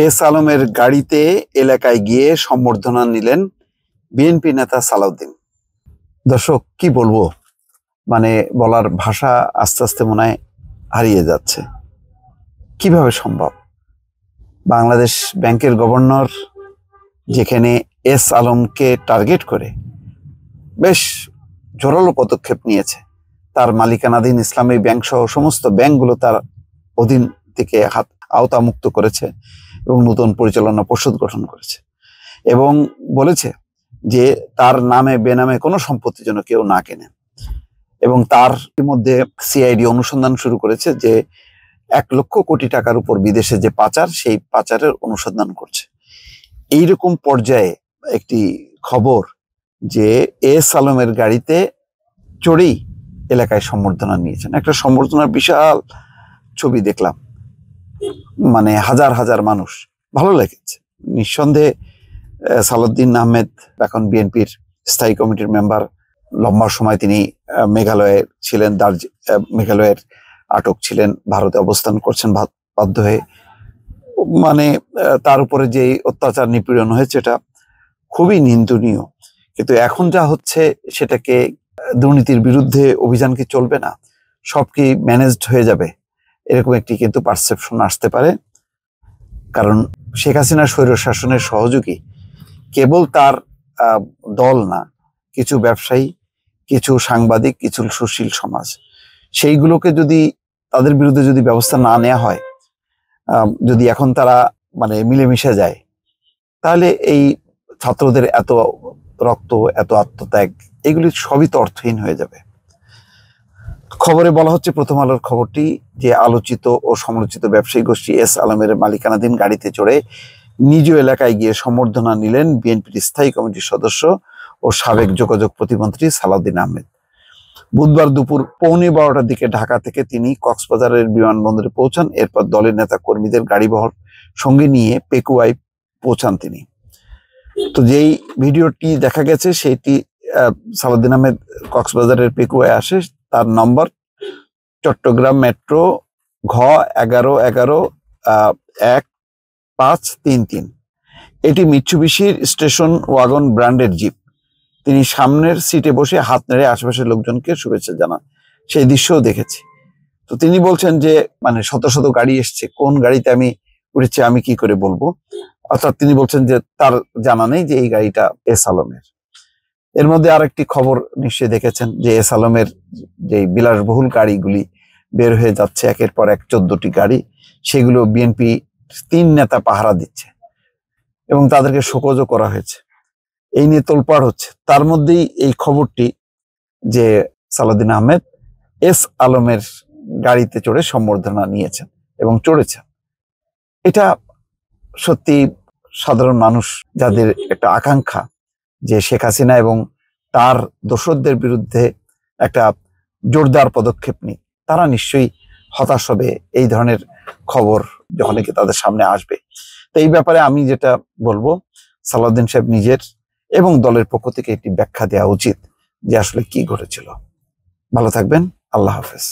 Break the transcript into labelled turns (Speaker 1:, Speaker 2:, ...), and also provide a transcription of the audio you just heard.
Speaker 1: S আলমের গাড়িতে এলাকায় গিয়ে সম্বর্ধনা নিলেন বিএনপি নেতা সালাউদ্দিন। দর্শক, কি বলবো, মানে বলার ভাষা আস্তে আস্তে মনে হয় হারিয়ে যাচ্ছে। কিভাবে সম্ভব? বাংলাদেশ ব্যাংকের গভর্নর যেখানে এস আলমকে টার্গেট করে বেশ জোরালো পদক্ষেপ নিয়েছে, তার মালিকানাধীন ইসলামী ব্যাংক সহ সমস্ত ব্যাংকগুলো তার অধীন থেকে আওতামুক্ত করেছে এবং নতুন পরিচালনা পর্ষদ গঠন করেছে এবং বলেছে যে তার নামে বেনামে কোনো সম্পত্তি যেন কেউ না কেনে। এবং তার মধ্যে সিআইডি অনুসন্ধান শুরু করেছে যে 1 লক্ষ কোটি টাকার উপর বিদেশে যে পাচার, সেই পাচারের অনুসন্ধান করছে। এইরকম পর্যায়ে একটি খবর যে এস আলমের গাড়িতে চড়েই এলাকায় সম্বর্ধনা নিয়েছেন। একটা সম্বর্ধনার বিশাল ছবি দেখলাম, মানে হাজার হাজার মানুষ। ভালো লেগেছে নিঃসন্দেহে। সালাউদ্দিন আহমেদ এখন বিএনপির স্থায়ী কমিটির মেম্বার। লম্বা সময় তিনি মেঘালয়ে ছিলেন, মেঘালয়ের আটক ছিলেন, ভারতে অবস্থান করছেন বাধ্য হয়ে। মানে তার উপরে যে অত্যাচার নিপীড়ন হয়েছে এটা খুবই নিন্দনীয়। কিন্তু এখন যা হচ্ছে সেটাকে দুর্নীতির বিরুদ্ধে অভিযান কি চলবে না, সব কি ম্যানেজড হয়ে যাবে, এরকম একটি কিন্তু পারসেপশন আসতে পারে। কারণ শেখ হাসিনার স্বৈরশাসনের সহযোগী কেবল তার দল না, কিছু ব্যবসায়ী, কিছু সাংবাদিক, কিছু সুশীল সমাজ, সেইগুলোকে যদি তাদের বিরুদ্ধে যদি ব্যবস্থা না নেওয়া হয়, যদি এখন তারা মানে মিলেমিশে যায়, তাহলে এই ছাত্রদের এত রক্ত, এত আত্মত্যাগ, এগুলি সবই তো অর্থহীন হয়ে যাবে। খবরে বলা হচ্ছে, প্রথম আলোর খবরটি, যে আলোচিত ও সমালোচিত ব্যবসায়ী গোষ্ঠী এস আলমের মালিকানাধীন গাড়িতে চড়ে নিজ এলাকায় গিয়ে সম্বর্ধনা নিলেন বিএনপির স্থায়ী কমিটির সদস্য ও সাবেক যোগাযোগ প্রতিমন্ত্রী সালাউদ্দিন আহমেদ। বুধবার দুপুর 12:15টার দিকে ঢাকা থেকে তিনি কক্সবাজারের বিমানবন্দরে পৌঁছান। এরপর দলের নেতা কর্মীদের গাড়িবহর সঙ্গে নিয়ে পেকুয়ায় পৌঁছান তিনি। তো যেই ভিডিওটি দেখা গেছে সেটি সালাউদ্দিন আহমেদ কক্সবাজারের পেকুয়ায় আসে। তার নম্বর চট্টগ্রাম মেট্রো ঘ 11-11-1533। এটি মিৎসুবিশির স্টেশন ওয়াগন ব্র্যান্ডের জিপ। তিনি সামনের সিটে বসে হাত নেড়ে আশেপাশের লোকজনকে শুভেচ্ছা জানান। সেই দৃশ্যও দেখেছি। তো তিনি বলছেন যে মানে শত শত গাড়ি এসছে, কোন গাড়িতে আমি উঠেছি আমি কি করে বলবো। অর্থাৎ তিনি বলছেন যে তার জানা নেই যে এই গাড়িটা এস আলমের। এর মধ্যে আরেকটি খবর নিশ্চয়ই দেখেছেন যে এস আলমের যে বিলাসবহুল গাড়িগুলি বের হয়ে যাচ্ছে একের পর এক, 14টি গাড়ি, সেগুলো বিএনপি 3 নেতা পাহারা দিচ্ছে এবং তাদেরকে শোকজও করা হয়েছে। এই নিয়ে তোলপাড় হচ্ছে। তার মধ্যেই এই খবরটি যে সালাউদ্দিন আহমেদ এস আলমের গাড়িতে চড়ে সম্বর্ধনা নিয়েছেন এবং চড়েছেন। এটা সত্যি সাধারণ মানুষ যাদের একটা আকাঙ্ক্ষা যে শেখ হাসিনা এবং তার দোসরদের বিরুদ্ধে একটা জোরদার পদক্ষেপ নিক, তারা নিশ্চয়ই হতাশ হবে এই ধরনের খবর যখন কি তাদের সামনে আসবে। তো এই ব্যাপারে আমি যেটা বলবো, সালাউদ্দিন সাহেব নিজের এবং দলের পক্ষ থেকে একটি ব্যাখ্যা দেওয়া উচিত যে আসলে কি ঘটেছিল। ভালো থাকবেন, আল্লাহ হাফেজ।